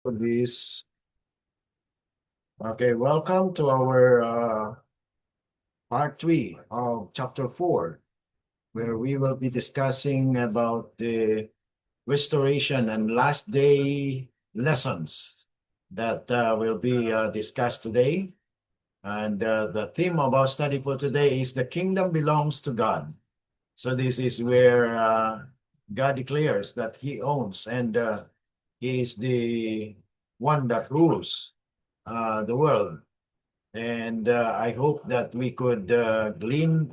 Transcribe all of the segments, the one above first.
This okay, welcome to our part 3 of chapter 4, where we will be discussing about the restoration and last day lessons that will be discussed today. And the theme of our study for today is the kingdom belongs to God. So this is where God declares that he owns and he is the one that rules the world. And I hope that we could glean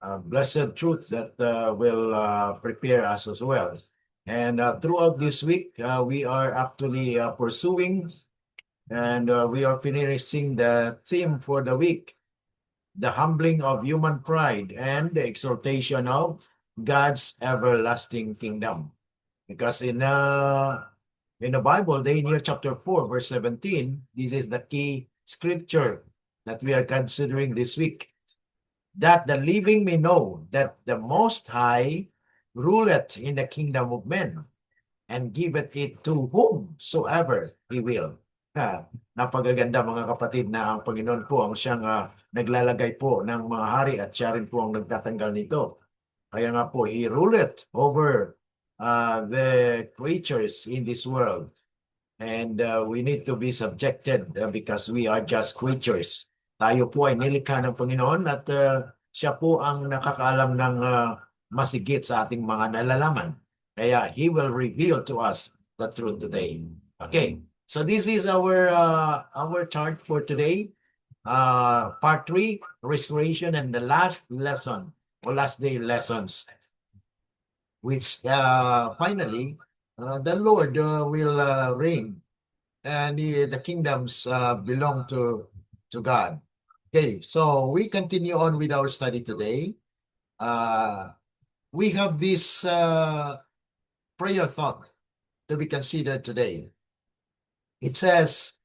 blessed truth that will prepare us as well. And throughout this week, we are actually pursuing and we are finishing the theme for the week, the humbling of human pride and the exaltation of God's everlasting kingdom. Because in the Bible, Daniel chapter 4, verse 17, this is the key scripture that we are considering this week. That the living may know that the Most High ruleth in the kingdom of men and giveth it to whomsoever He will. Napakaganda mga kapatid na ang Panginoon po ang siyang naglalagay po ng mga hari at siya rin po ang nagtatanggal nito. Kaya nga po, He ruleth over the creatures in this world. And we need to be subjected because we are just creatures. Tayo po ay nilikha ng Panginoon at siya po ang nakakaalam ng masigit sa ating mga nalalaman. Kaya He will reveal to us the truth today. Okay, so this is our chart for today. Part 3, restoration, and the last lesson or last day lessons, which finally the Lord will reign and the kingdoms belong to God. Okay, so we continue on with our study today. We have this prayer thought to be considered today. It says,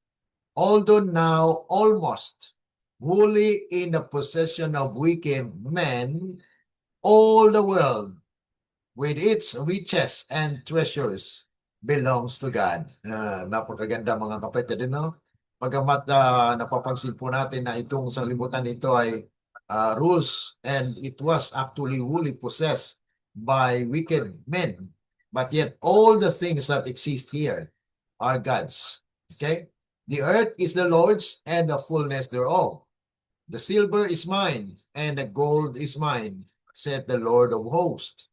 although now almost wholly in the possession of wicked men, all the world with its riches and treasures belongs to God. Napakaganda mga kapatid, no? Pagamat napapansin po natin na itong sanlibutan ito ay rules and it was actually wholly possessed by wicked men. But yet all the things that exist here are God's. Okay? The earth is the Lord's and the fullness thereof. The silver is mine and the gold is mine, said the Lord of hosts.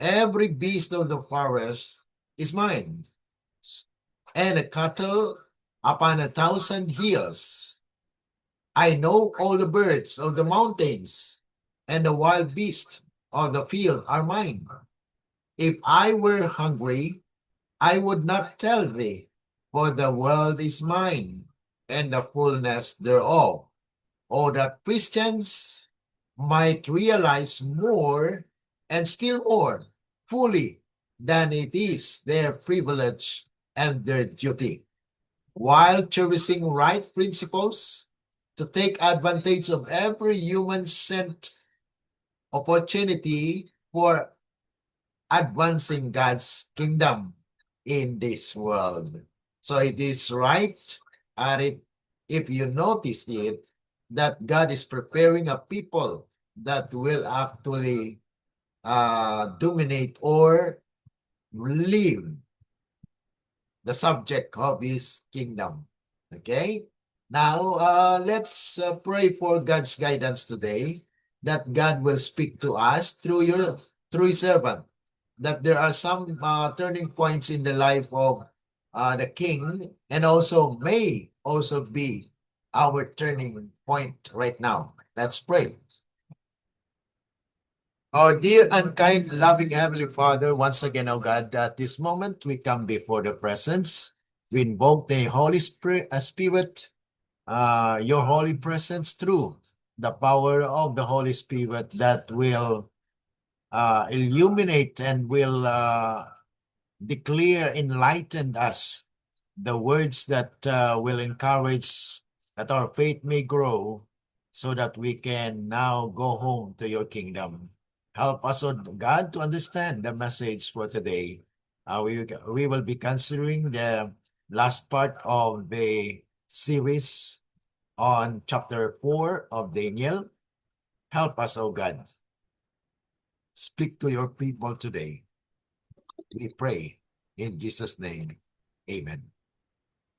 Every beast of the forest is mine, and the cattle upon 1,000 hills. I know all the birds of the mountains, and the wild beasts of the field are mine. If I were hungry, I would not tell thee, for the world is mine, and the fullness thereof. Oh, that Christians might realize more and still more fully than it is their privilege and their duty, while cherishing right principles to take advantage of every human-sent opportunity for advancing God's kingdom in this world. So it is right, and if you notice it, that God is preparing a people that will actually dominate or live the subject of His kingdom. Okay? Now, let's pray for God's guidance today, that God will speak to us through His servant, that there are some turning points in the life of the king, and also may also be our turning point right now. Let's pray. Our dear and kind, loving Heavenly Father, once again, oh God, at this moment we come before the presence. We invoke the Holy Spirit, your holy presence through the power of the Holy Spirit that will illuminate and will declare, enlighten us the words that will encourage that our faith may grow so that we can now go home to your kingdom. Help us, oh God, to understand the message for today. We will be considering the last part of the series on chapter 4 of Daniel. Help us, O God. Speak to your people today. We pray in Jesus' name. Amen.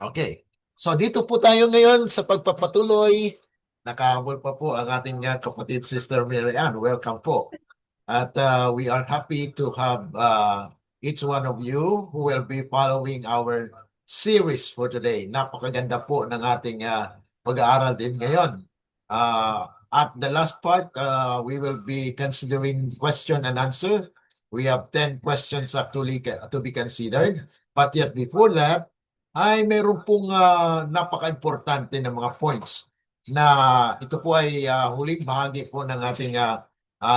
Okay. So dito po tayo ngayon sa pagpapatuloy. Nakahabol pa po ang ating kapatid Sister Mary Ann. Welcome po. At we are happy to have each one of you who will be following our series for today. Napakaganda po ng ating pag-aaral din ngayon. At the last part, we will be considering question and answer. We have 10 questions actually to be considered. But yet before that, ay meron pong napaka-importante na mga points na ito po ay huling bahagi po ng ating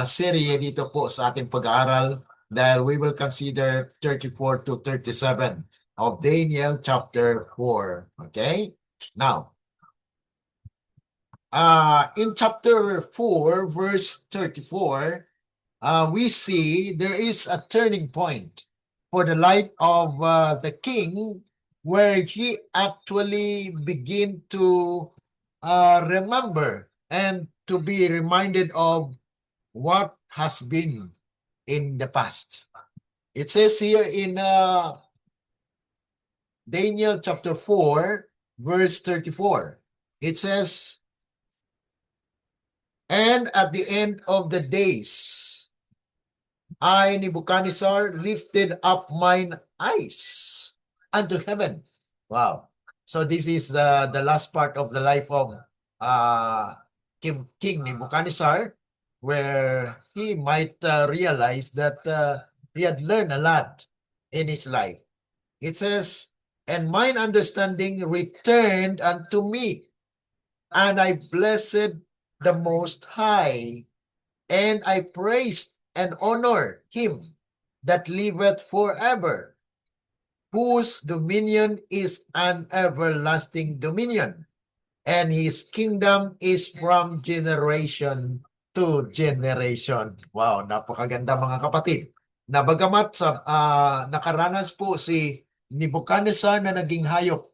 serye dito po sa ating pag-aaral dahil we will consider 34 to 37 of Daniel chapter 4. Okay? Now, in chapter 4, verse 34, we see there is a turning point for the life of the king where he actually begin to remember and to be reminded of what has been in the past. It says here in Daniel chapter 4, verse 34, it says, "And at the end of the days, I, Nebuchadnezzar, lifted up mine eyes unto heaven." Wow. So this is the last part of the life of King Nebuchadnezzar, where he might realize that he had learned a lot in his life. It says, "And mine understanding returned unto me, and I blessed the Most High, and I praised and honored him that liveth forever, whose dominion is an everlasting dominion, and his kingdom is from generation to generation." Wow, napakaganda mga kapatid. Na bagamat sa nakaranas po si Nebuchadnezzar na naging hayop.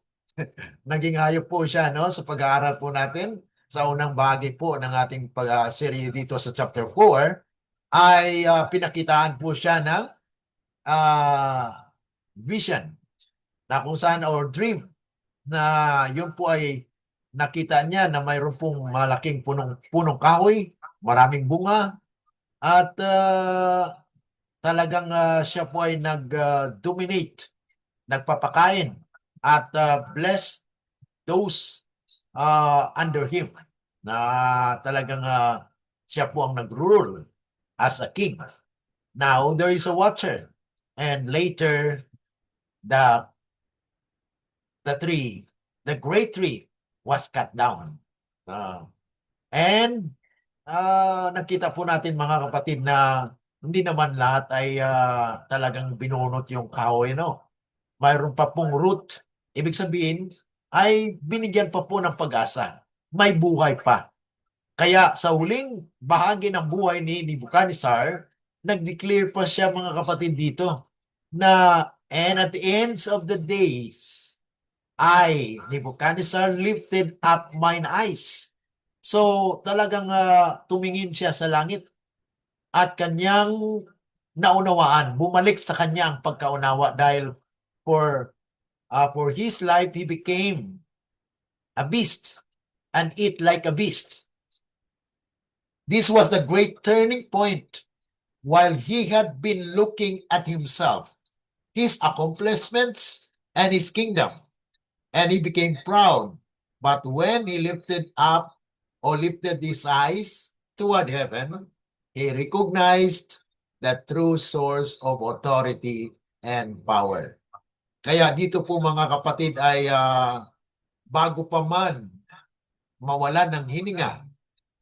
Naging hayop po siya, no, sa pag-aaral po natin sa unang bahagi po ng ating pag-serye dito sa chapter 4 ay pinakitaan po siya ng vision na kung saan or dream na yun po ay nakita niya na mayroon pong malaking punong kahoy, maraming bunga, at talagang siya po ay nag-dominate, nagpapakain, at bless those under him, na talagang siya po ang nag-rule as a king. Now, there is a watcher, and later, the tree, the great tree, was cut down. And nakita po natin mga kapatid na hindi naman lahat ay talagang binunot yung kahoy, no? Mayroon pa pong root. Ibig sabihin ay binigyan pa po ng pag-asa. May buhay pa. Kaya sa huling bahagi ng buhay ni Nebuchadnezzar, nag-declare pa siya mga kapatid dito na, "And at the ends of the days, I, Nebuchadnezzar, lifted up mine eyes." So talagang tumingin siya sa langit at kanyang naunawaan, bumalik sa kanya ang pagkaunawa dahil for his life, he became a beast and eat like a beast. This was the great turning point while he had been looking at himself, his accomplishments, and his kingdom. And he became proud. But when he lifted his eyes toward heaven, he recognized the true source of authority and power. Kaya dito po mga kapatid ay bago pa man mawala ng hininga,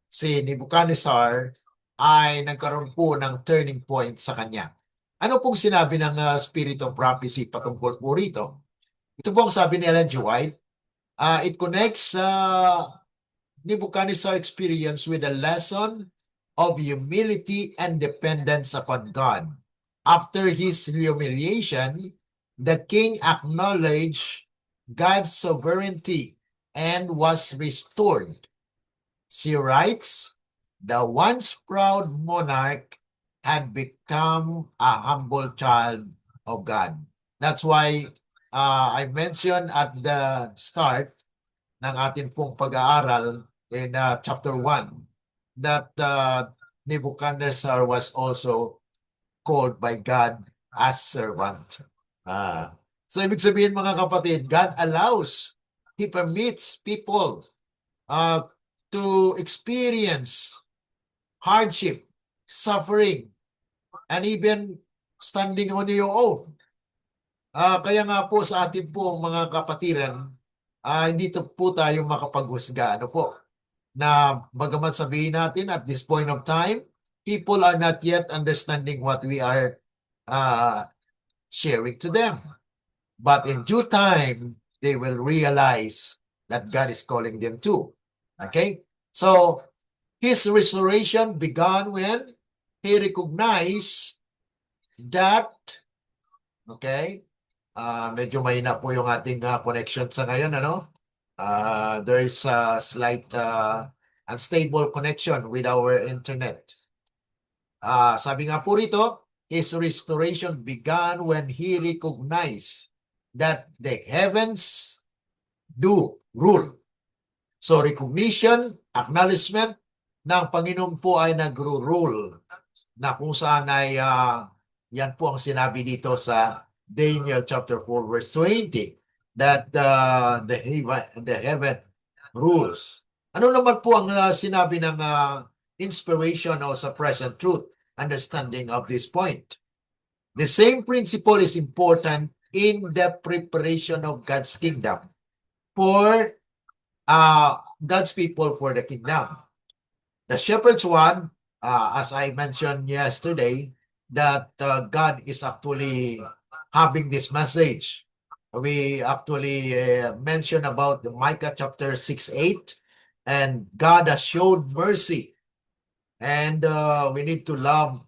si Nebuchadnezzar ay nagkaroon po ng turning point sa kanya. Ano pong sinabi ng Spirit of Prophecy patungkol po rito? Ito pong sabi ni Ellen G. White, it connects Nebuchadnezzar experience with a lesson of humility and dependence upon God. After his humiliation, the king acknowledged God's sovereignty and was restored. She writes, the once proud monarch had become a humble child of God. That's why I mentioned at the start ng ating pong pag-aaral in chapter 1 that Nebuchadnezzar was also called by God as servant. So ibig sabihin mga kapatid, God allows, He permits people uh, to experience hardship, suffering, and even standing on your own. Kaya nga po sa atin po mga kapatiran, hindi po tayo makapaghusga. Ano po? Na bagamat sabihin natin at this point of time, people are not yet understanding what we are sharing to them. But in due time, they will realize that God is calling them too. Okay? So, his restoration began when he recognized that, okay, medyo mahina po yung ating connection sa ngayon, ano? There is a slight unstable connection with our internet. Sabi nga po rito, his restoration began when he recognized that the heavens do rule. So recognition, acknowledgement ng Panginoon po ay nagro-rule na kung saan ay yan po ang sinabi dito sa Daniel chapter 4 verse 20 that the heaven rules. Ano naman po ang sinabi ng inspiration o sa present truth understanding of this point? The same principle is important in the preparation of God's kingdom for God's people for the kingdom. The shepherd's one, as I mentioned yesterday, that God is actually having this message. We actually mentioned about the Micah chapter 6:8, and God has showed mercy. And we need to love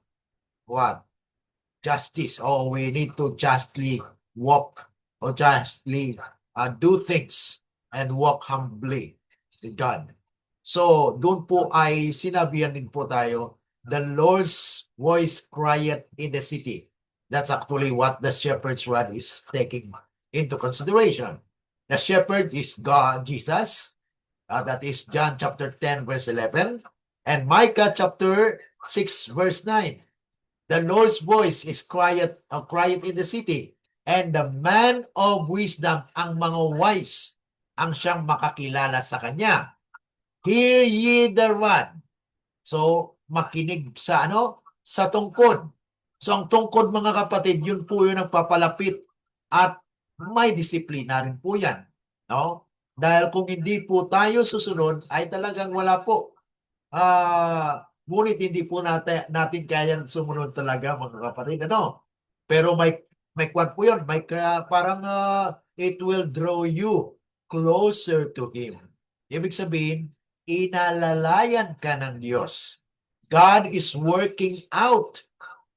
what? Justice. Or we need to justly walk or justly do things and walk humbly with God. So, doon po ay sinabihan din po tayo, the Lord's voice cried in the city. That's actually what the shepherd's rod is taking into consideration. The shepherd is God, Jesus. That is John chapter 10 verse 11. And Micah chapter 6 verse 9. The Lord's voice is quiet in the city. And the man of wisdom, ang mga wise, ang siyang makakilala sa kanya. Hear ye the rod. So, makinig sa Sa tungkod. So, ang tungkod mga kapatid, yun po yung nagpapalapit at may disiplina rin po yan. No? Dahil kung hindi po tayo susunod, ay talagang wala po. Ngunit hindi po natin kayang sumunod talaga mga kapatid. Pero may kwan po yun. Parang it will draw you closer to Him. Ibig sabihin, inalalayan ka ng Diyos. God is working out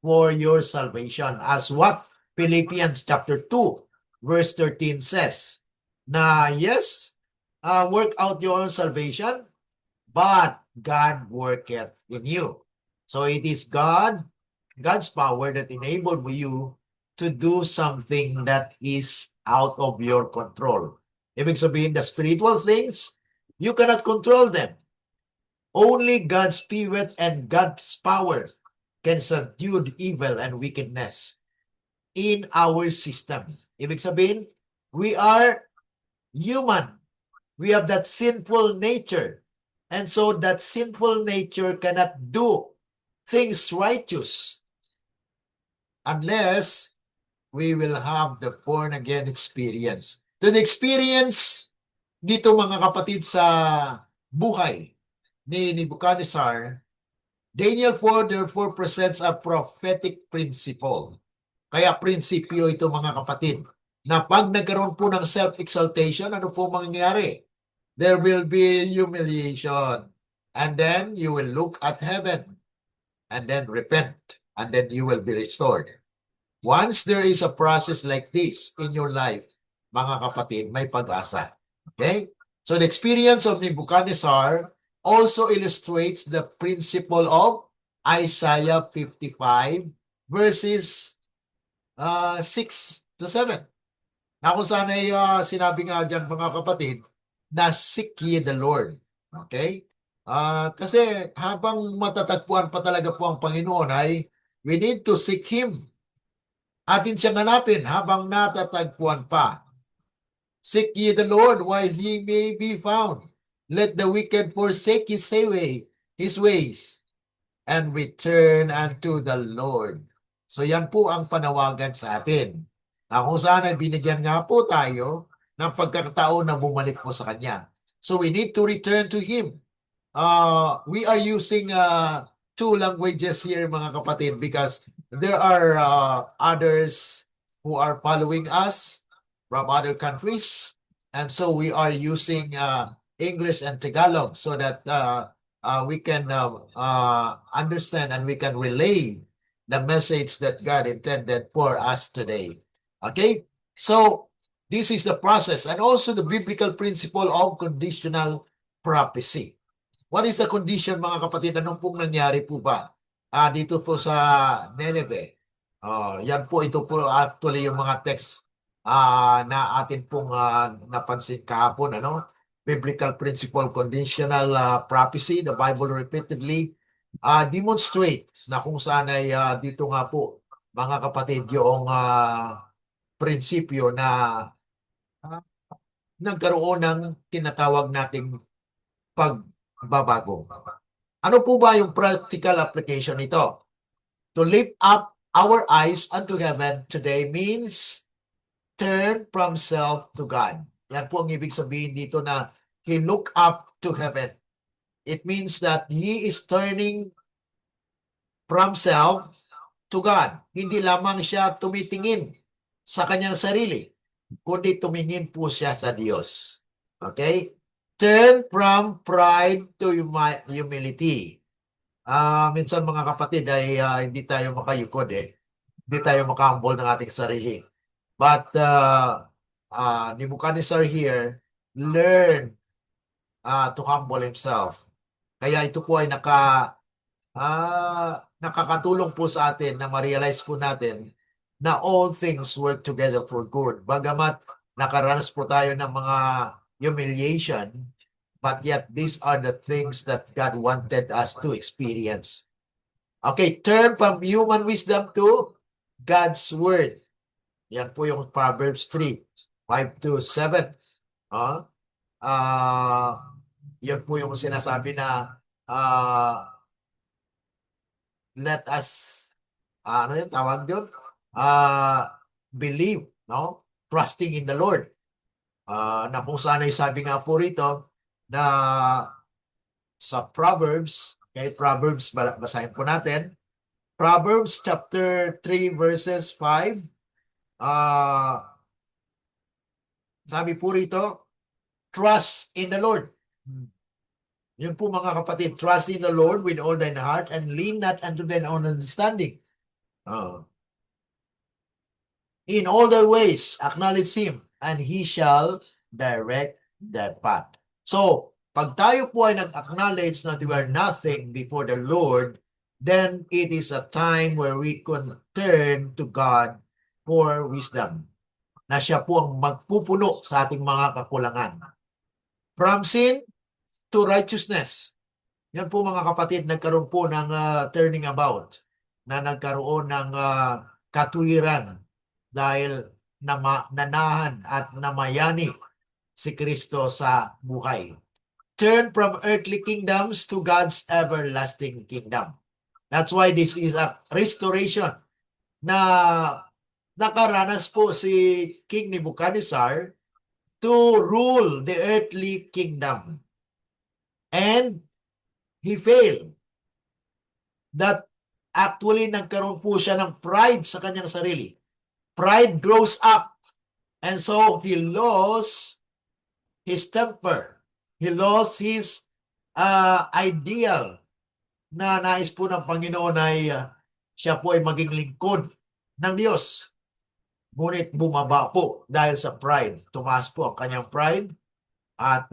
for your salvation. As what Philippians chapter 2 verse 13 says, na yes, work out your own salvation, but God worketh in you. So it is God's power that enabled you to do something that is out of your control. Ibig sabihin, the spiritual things, you cannot control them. Only God's Spirit and God's power can subdue evil and wickedness in our system. Ibig sabihin, we are human. We have that sinful nature. And so that sinful nature cannot do things righteous unless we will have the born-again experience. To the experience dito mga kapatid sa buhay ni Nebuchadnezzar, Daniel 4 therefore presents a prophetic principle. Kaya prinsipyo ito mga kapatid, na pag nagkaroon po ng self-exaltation, ano po mangyayari? There will be humiliation. And then you will look at heaven. And then repent. And then you will be restored. Once there is a process like this in your life, mga kapatid, may pag-asa. Okay? So the experience of Nebuchadnezzar also illustrates the principle of Isaiah 55 verses 6 to 7. Na kung saan ay sinabi nga dyan mga kapatid, na seek ye the Lord. Okay? Kasi habang matatagpuan pa talaga po ang Panginoon ay we need to seek Him. Atin siyang hanapin habang natatagpuan pa. Seek ye the Lord while He may be found. Let the wicked forsake his ways, and return unto the Lord. So yan po ang panawagan sa atin. Na kung saan ay binigyan nga po tayo ng pagkakataon na bumalik po sa Kanya. So we need to return to Him. We are using two languages here mga kapatid because there are others who are following us from other countries. And so we are using English and Tagalog so that we can understand and we can relay the message that God intended for us today. Okay? So, this is the process and also the biblical principle of conditional prophecy. What is the condition, mga kapatid? Anong pong nangyari po ba dito po sa Nineveh? Yan po, ito po actually yung mga text na atin pong napansin kahapon, ano? Biblical principle, conditional prophecy, the Bible repeatedly demonstrate na kung saan ay dito nga po, mga kapatid, yung prinsipyo na nagkaroon ng tinatawag nating pagbabago. Ano po ba yung practical application nito? To lift up our eyes unto heaven today means turn from self to God. Yan po ang ibig sabihin dito na he look up to heaven. It means that he is turning from self to God. Hindi lamang siya tumitingin sa kanyang sarili, kundi tumingin po siya sa Diyos. Okay? Turn from pride to humility. Minsan mga kapatid ay hindi tayo makayukod eh. Hindi tayo makahumble ng ating sarili. But Nebuchadnezzar here learn to humble himself. Kaya ito po ay nakakatulong po sa atin na ma-realize po natin na all things work together for good. Bagamat nakaranas po tayo ng mga humiliation, but yet these are the things that God wanted us to experience. Okay, turn from human wisdom to God's word. Yan po yung Proverbs 3, 5 to 7. Yan po yung sinasabi na let us, ano yung tawag yun? Believe, no? Trusting in the Lord. Na kung saan ay sabi nga po rito na sa Proverbs, okay, Proverbs, basahin po natin. Proverbs chapter 3 verses 5. Sabi po rito, trust in the Lord. Yun po mga kapatid, trust in the Lord with all thine heart and lean not unto thine own understanding. In all thy ways, acknowledge Him, and He shall direct thy path. So, pag tayo po ay nag-acknowledge na we are nothing before the Lord, then it is a time where we can turn to God for wisdom. Na siya po ang magpupuno sa ating mga kakulangan. From sin to righteousness. Yan po mga kapatid, nagkaroon po ng turning about, na nagkaroon ng katuwiran dahil nanahan at namayani si Kristo sa buhay. Turn from earthly kingdoms to God's everlasting kingdom. That's why this is a restoration na nakaranas po si King Nebuchadnezzar to rule the earthly kingdom. And he failed. That actually nagkaroon po siya ng pride sa kanyang sarili. Pride grows up. And so he lost his temper. He lost his ideal na nais po ng Panginoon ay siya po ay maging lingkod ng Diyos. Ngunit bumaba po dahil sa pride. Tumaas po ang kanyang pride at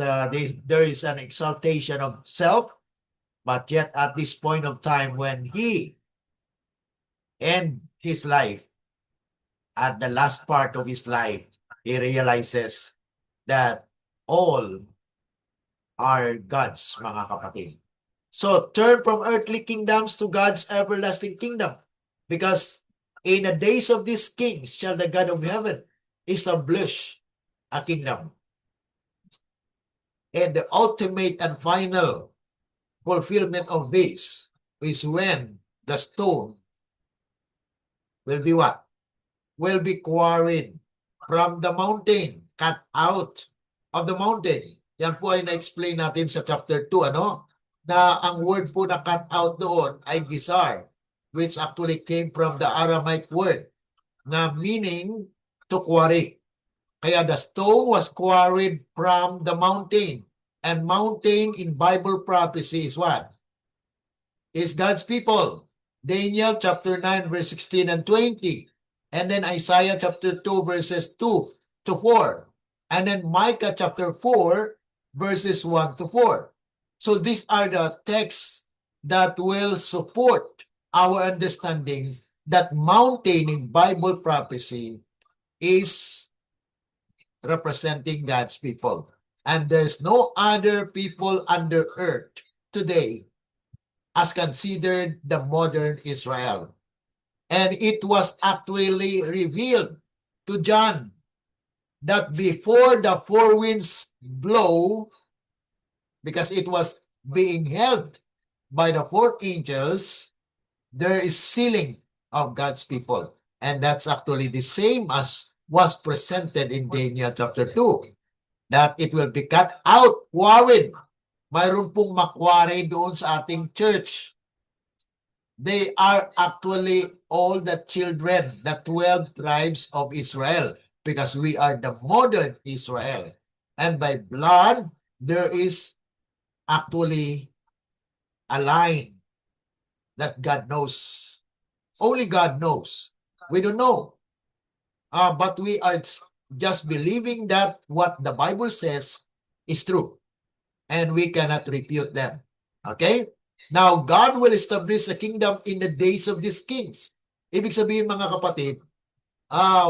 there is an exaltation of self. But yet at this point of time when he end his life, at the last part of his life, he realizes that all are God's, mga kapatid. So turn from earthly kingdoms to God's everlasting kingdom. Because in the days of these kings shall the God of heaven establish a kingdom. And the ultimate and final fulfillment of this is when the stone will be what? Will be quarried from the mountain, cut out of the mountain. Yan po ay na-explain natin sa chapter 2, ano? Na ang word po na cut out doon ay gizar, which actually came from the Aramaic word, na meaning to quarry. Kaya the stone was quarried from the mountain. And mountain in Bible prophecy is what? Is God's people. Daniel chapter 9 verse 16 and 20. And then Isaiah chapter 2 verses 2 to 4. And then Micah chapter 4 verses 1 to 4. So these are the texts that will support our understanding that mountain in Bible prophecy is representing God's people. And there's no other people under earth today as considered the modern Israel. And it was actually revealed to John that before the four winds blow, because it was being held by the four angels, there is sealing of God's people. And that's actually the same as was presented in Daniel chapter 2, that it will be cut out, quarried. Mayroon pong makwari doon sa ating church. They are actually all the children, the 12 tribes of Israel, because we are the modern Israel. And by blood, there is actually a line that God knows. Only God knows. We don't know. But we are just believing that what the Bible says is true. And we cannot refute them. Okay? Now, God will establish a kingdom in the days of these kings. Ibig sabihin, mga kapatid,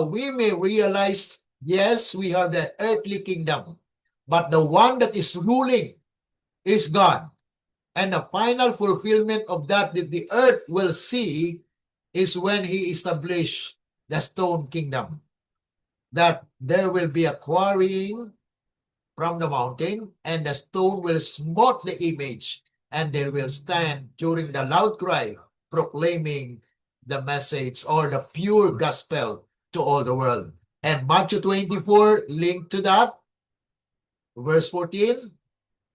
we may realize, yes, we have the earthly kingdom, but the one that is ruling is God. And the final fulfillment of that the earth will see is when he established the stone kingdom. That there will be a quarrying from the mountain, and the stone will smote the image, and they will stand during the loud cry, proclaiming the message or the pure gospel to all the world. And Matthew 24 linked to that, verse 14,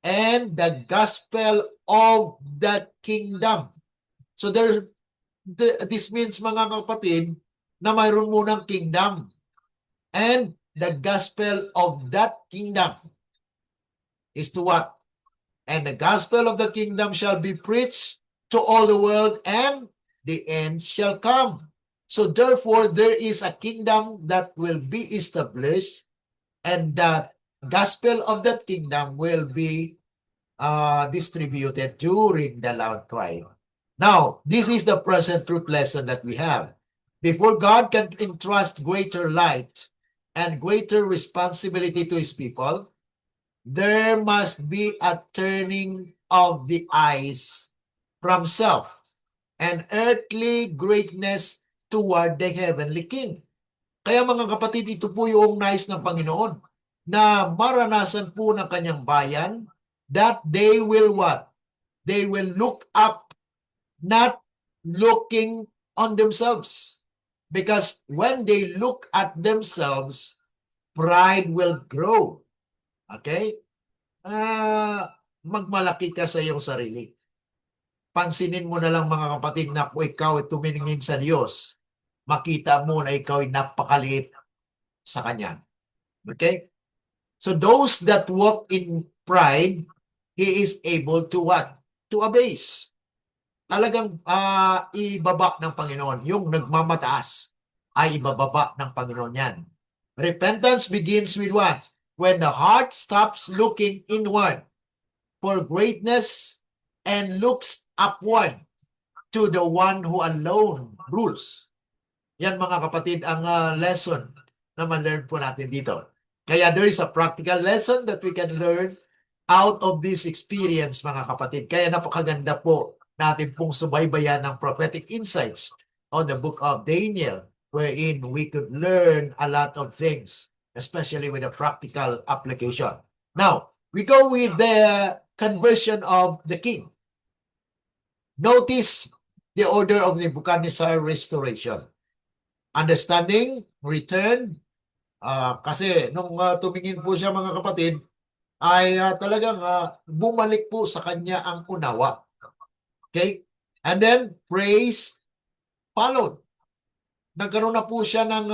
and the gospel of that kingdom. So this means, mga kapatid, na mayroon munang kingdom. And the gospel of that kingdom is to what? And the gospel of the kingdom shall be preached to all the world, and the end shall come. So therefore, there is a kingdom that will be established, and the gospel of that kingdom will be distributed during the loud cry. Now, this is the present truth lesson that we have. Before God can entrust greater light and greater responsibility to his people, there must be a turning of the eyes from self and earthly greatness toward the heavenly King. Kaya mga kapatid, ito po yung nais ng Panginoon, na maranasan po ng kanyang bayan, that they will what? They will look up, not looking on themselves. Because when they look at themselves, pride will grow. Okay? Magmalaki ka sa iyong sarili. Pansinin mo na lang, mga kapatid, na kung ikaw ay tumingin sa Diyos, makita mo na ikaw ay napakaliit sa Kanya. Okay? So those that walk in pride, he is able to what? To abase. Talagang ibaba ng Panginoon, yung nagmamataas. ay ibababa ng Panginoon yan. Repentance begins with what? When the heart stops looking inward for greatness and looks upward to the one who alone rules. Yan mga kapatid ang lesson na ma-learn po natin dito. Kaya there is a practical lesson that we can learn out of this experience mga kapatid. Kaya napakaganda po natin pong subaybayan ng prophetic insights on the book of Daniel, wherein we could learn a lot of things, especially with a practical application. Now, we go with the conversion of the king. Notice the order of Nebuchadnezzar restoration. Understanding, return, kasi nung tumingin po siya mga kapatid, ay talagang bumalik po sa kanya ang unawa. Okay? And then, praise followed. Nagkaroon na po siya ng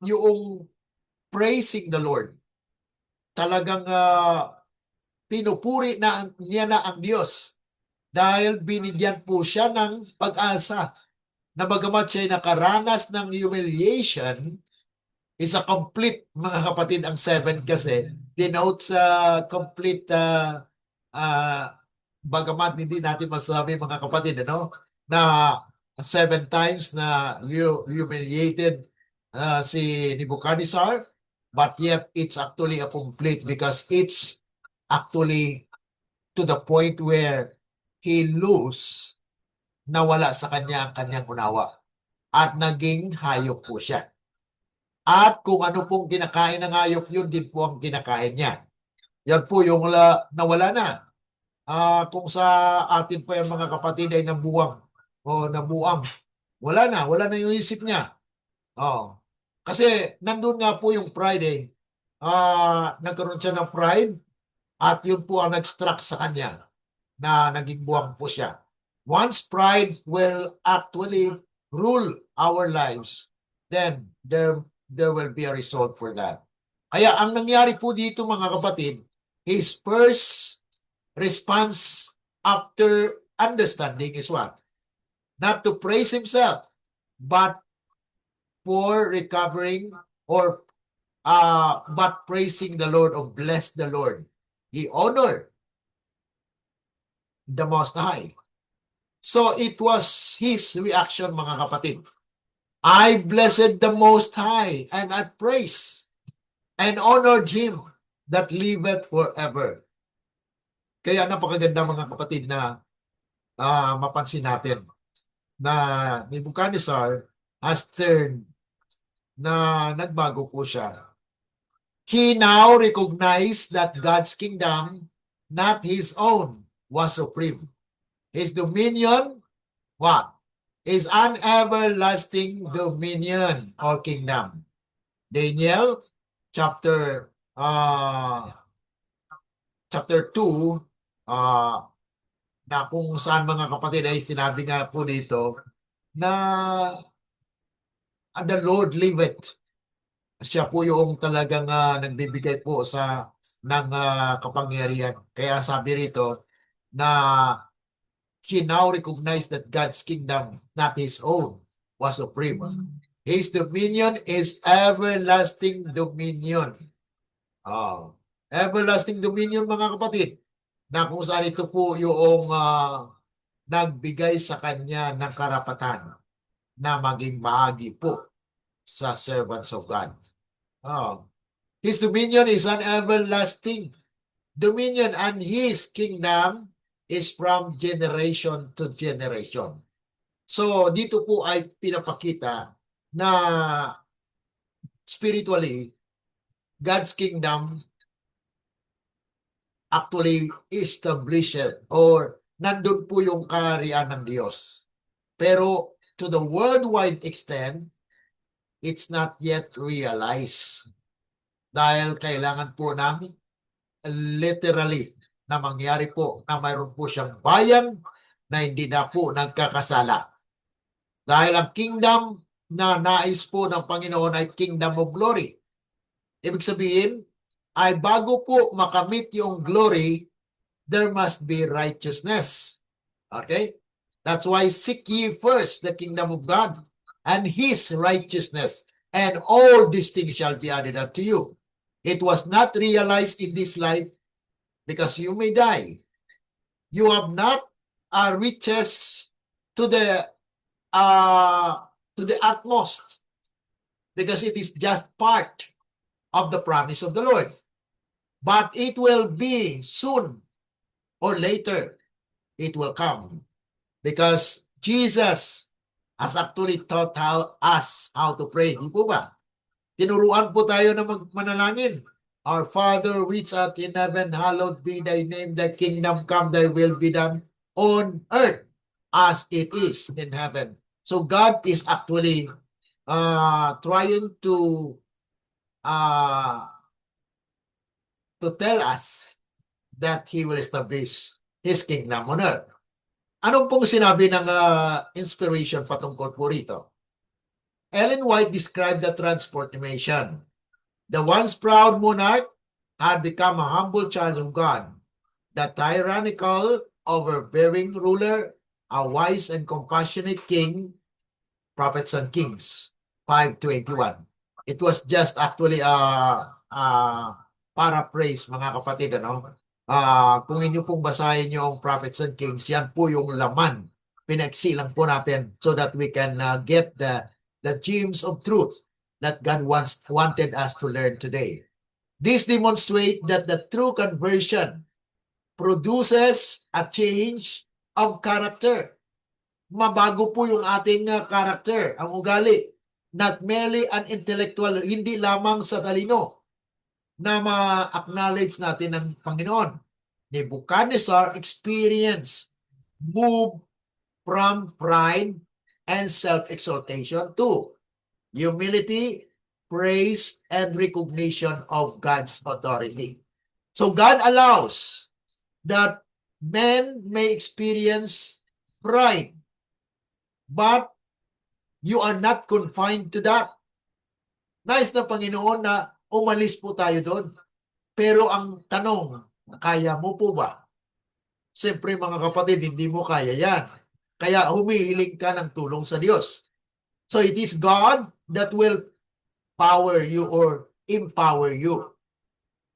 yung praising the Lord. Talagang pinupuri niya na ang Diyos dahil binigyan po siya ng pag-asa na bagamat siya nakaranas ng humiliation, is a complete, mga kapatid, ang 7 kasi denotes complete bagamat hindi natin masabi mga kapatid na 7 times na humiliated si Nebuchadnezzar, but yet it's actually a complete because it's actually to the point where he nawala sa kanya ang kanyang unawa at naging hayop po siya. At kung ano pong kinakain ng hayop, yun din po ang kinakain niya. Yan po yung nawala na. Kung sa atin po yung mga kapatid ay nabuwang o nabuang, wala na yung isip niya. Kasi nandun nga po yung pride nagkaroon siya ng pride at yun po ang nag-struck sa kanya na naging buwang po siya. Once pride will actually rule our lives, then there will be a result for that. Kaya ang nangyari po dito mga kapatid, his first response after understanding is what? Not to praise himself, but for recovering or but praising the Lord or bless the Lord. He honored the Most High. So it was his reaction mga kapatid. I blessed the Most High and I praise and honored him that liveth forever. Kaya napakaganda mga kapatid na mapansin natin na Nebuchadnezzar has turned na nagbago po siya. He now recognized that God's kingdom, not his own, was supreme. His dominion, what? Is an everlasting dominion or kingdom. Daniel chapter 2 na kung saan mga kapatid ay sinabi nga po dito na the Lord liveth. Siya po yung talagang nagbibigay po ng kapangyarihan. Kaya sabi rito na he now recognized that God's kingdom, not his own, was supreme. His dominion is everlasting dominion. Everlasting dominion mga kapatid, na kung saan ito po yung nagbigay sa kanya ng karapatan na maging bahagi po sa servants of God. His dominion is an everlasting dominion and his kingdom is from generation to generation. So dito po ay pinapakita na spiritually, God's kingdom actually established or nandun po yung kaharian ng Diyos. Pero to the worldwide extent, it's not yet realized. Dahil kailangan po ng literally na mangyari po na mayroon po siyang bayan na hindi na po nagkakasala. Dahil ang kingdom na nais po ng Panginoon ay kingdom of glory. Ibig sabihin, ay bago po makamit yung glory, there must be righteousness. Okay? That's why seek ye first the kingdom of God and his righteousness, and all these things shall be added unto you. It was not realized in this life because you may die. You have not riches to the utmost, because it is just part of the promise of the Lord. But it will be soon or later, it will come. Because Jesus has actually taught us how to pray. Di po ba? Tinuruan po tayo na manalangin. Our Father which art in heaven, hallowed be thy name, thy kingdom come, thy will be done on earth as it is in heaven. So God is actually trying to tell us that He will establish His kingdom on earth. Anong pong sinabi ng inspiration patungkol po rito? Ellen White described the transformation. The once proud monarch had become a humble child of God. The tyrannical, overbearing ruler, a wise and compassionate king, Prophets and Kings, 5:21. It was just actually a paraphrase, mga kapatid, ano? Kung inyo pong basahin yung Prophets and Kings, yan po yung laman. Pinaksilang po natin so that we can get the gems of truth that God wanted us to learn today. This demonstrates that the true conversion produces a change of character. Mabago po yung ating character, ang ugali. Not merely an intellectual, hindi lamang sa talino na ma-acknowledge natin ng Panginoon. Nebuchadnezzar experienced move from pride and self-exaltation to humility, praise, and recognition of God's authority. So God allows that men may experience pride, but you are not confined to that. Nais na Panginoon na umalis po tayo doon. Pero ang tanong, kaya mo po ba? Siyempre mga kapatid, hindi mo kaya yan. Kaya humihiling ka ng tulong sa Diyos. So it is God that will power you or empower you.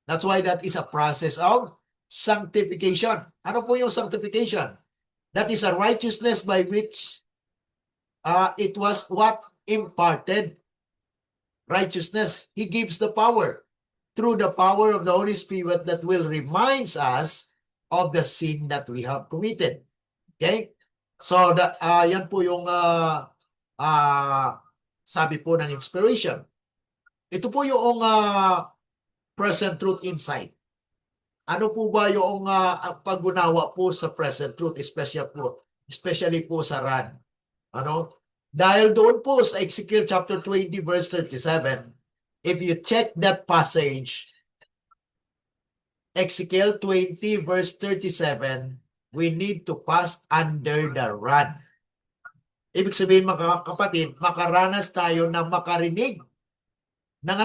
That's why that is a process of sanctification. Ano po yung sanctification? That is a righteousness by which it was what imparted righteousness. He gives the power through the power of the Holy Spirit that will remind us of the sin that we have committed. Okay? So that yan po yung sabi po ng inspiration. Ito po yung present truth insight. Ano po ba yung pag-unawa po sa present truth, especially po sa RAN? Ano? Dahil doon po sa Ezekiel chapter 20 verse 37, if you check that passage, Ezekiel 20 verse 37, we need to pass under the rod. Ibig sabihin mga kapatid, makaranas tayo na makarinig ng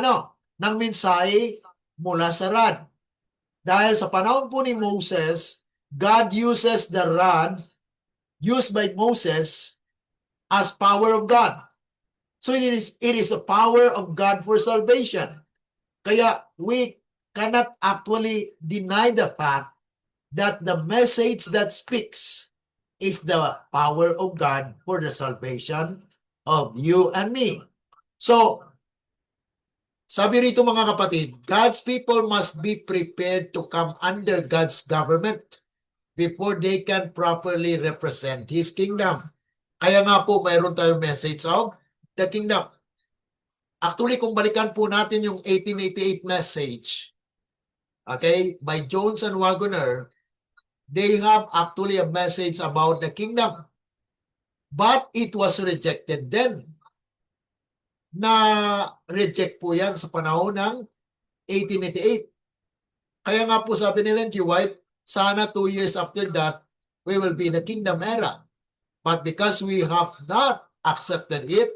ng mensahe mula sa rod. Dahil sa panahon po ni Moses, God uses the rod used by Moses as power of God. So it is the power of God for salvation. Kaya we cannot actually deny the fact that the message that speaks is the power of God for the salvation of you and me. So, sabi rito mga kapatid, God's people must be prepared to come under God's government before they can properly represent His kingdom. Kaya nga po mayroon tayong message of the kingdom. Actually, kung balikan po natin yung 1888 message, okay, by Jones and Wagoner, they have actually a message about the kingdom. But it was rejected then. Na-reject po yan sa panahon ng 1888. Kaya nga po sabi ni Ellen G. White, sana 2 years after that, we will be in the kingdom era. But because we have not accepted it,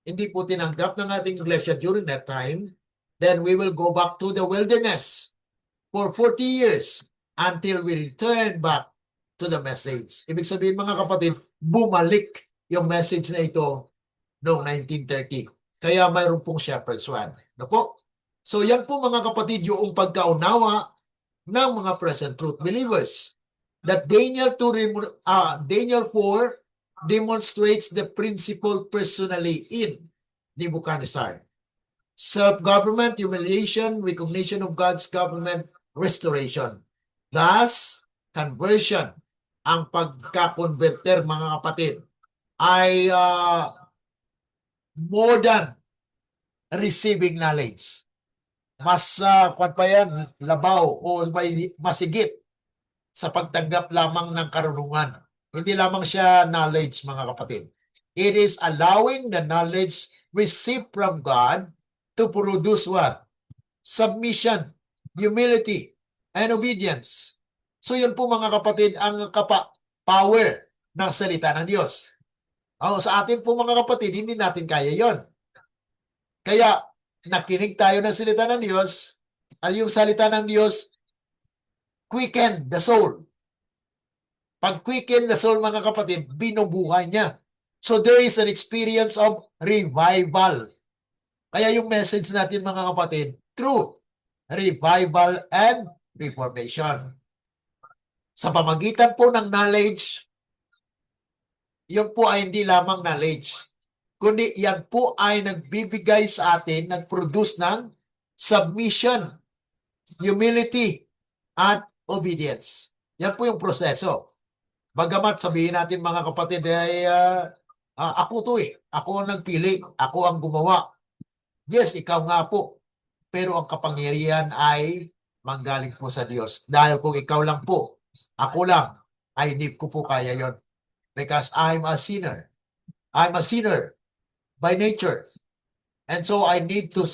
hindi po tinanggap ng ating iglesia during that time, then we will go back to the wilderness for 40 years until we return back to the message. Ibig sabihin mga kapatid, bumalik yung message na ito noong 1930. Kaya mayroon pong Shepherd's One. Ano po? So yan po mga kapatid yung pagkaunawa ng mga present truth believers. That Daniel 4 demonstrates the principle personally in Nebuchadnezzar. Self-government, humiliation, recognition of God's government, restoration. Thus, conversion, ang pagka-converter mga kapatid, ay more than receiving knowledge. Mas pa yan, labaw o may masigit sa pagtanggap lamang ng karunungan. Hindi lamang siya knowledge mga kapatid. It is allowing the knowledge received from God to produce what? Submission, humility, and obedience. So yun po mga kapatid ang power ng salita ng Diyos. Sa atin po mga kapatid, hindi natin kaya yon. Kaya nakinig tayo ng salita ng Diyos, at yung salita ng Diyos, quicken the soul. Pag quicken the soul mga kapatid, binubuhay niya. So there is an experience of revival. Kaya yung message natin mga kapatid, true revival and reformation. Sa pamagitan po ng knowledge, yun po ay hindi lamang knowledge, kundi yan po ay nagbibigay sa atin, nag-produce ng submission, humility, at obedience. Yan po yung proseso. Bagamat sabihin natin mga kapatid, ako to ako ang nagpili, ako ang gumawa. Yes, ikaw nga po. Pero ang kapangyarihan ay manggaling po sa Diyos. Dahil kung ikaw lang po, ako lang, ay hindi ko po kaya yon. Because I'm a sinner. I'm a sinner by nature. And so I need to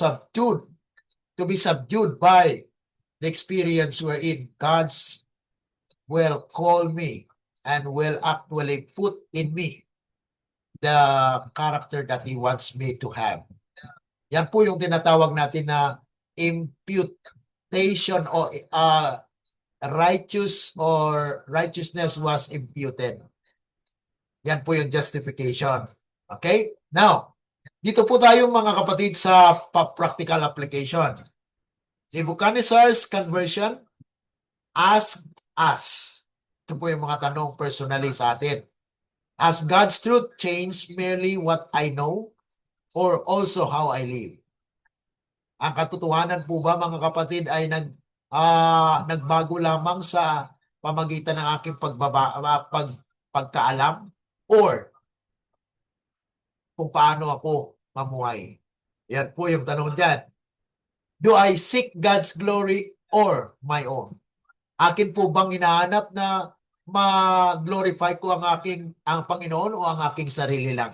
be subdued by the experience wherein God's will call me and will actually put in me the character that He wants me to have. Yan po yung tinatawag natin na imputation o righteousness was imputed. Yan po yung justification. Okay? Now, dito po tayo mga kapatid sa practical application. Nebuchadnezzar's conversion, ask us. Ito po yung mga tanong personally sa atin. Has God's truth changed merely what I know or also how I live? Ang katotohanan po ba mga kapatid ay nagbago lamang sa pamagitan ng aking pagkaalam or kung paano ako mamuhay? Yan po yung tanong dyan. Do I seek God's glory or my own? Akin po bang hinahanap na ma-glorify ko ang Panginoon o ang aking sarili lang?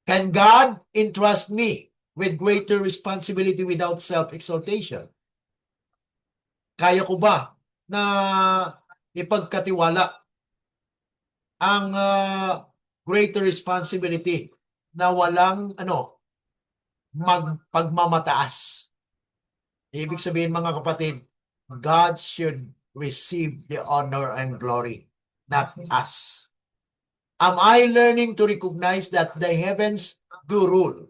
Can God entrust me with greater responsibility without self-exaltation? Kaya ko ba na ipagkatiwala ang greater responsibility na walang pagmamataas? Ibig sabihin mga kapatid, God should receive the honor and glory, not us. Am I learning to recognize that the heavens do rule?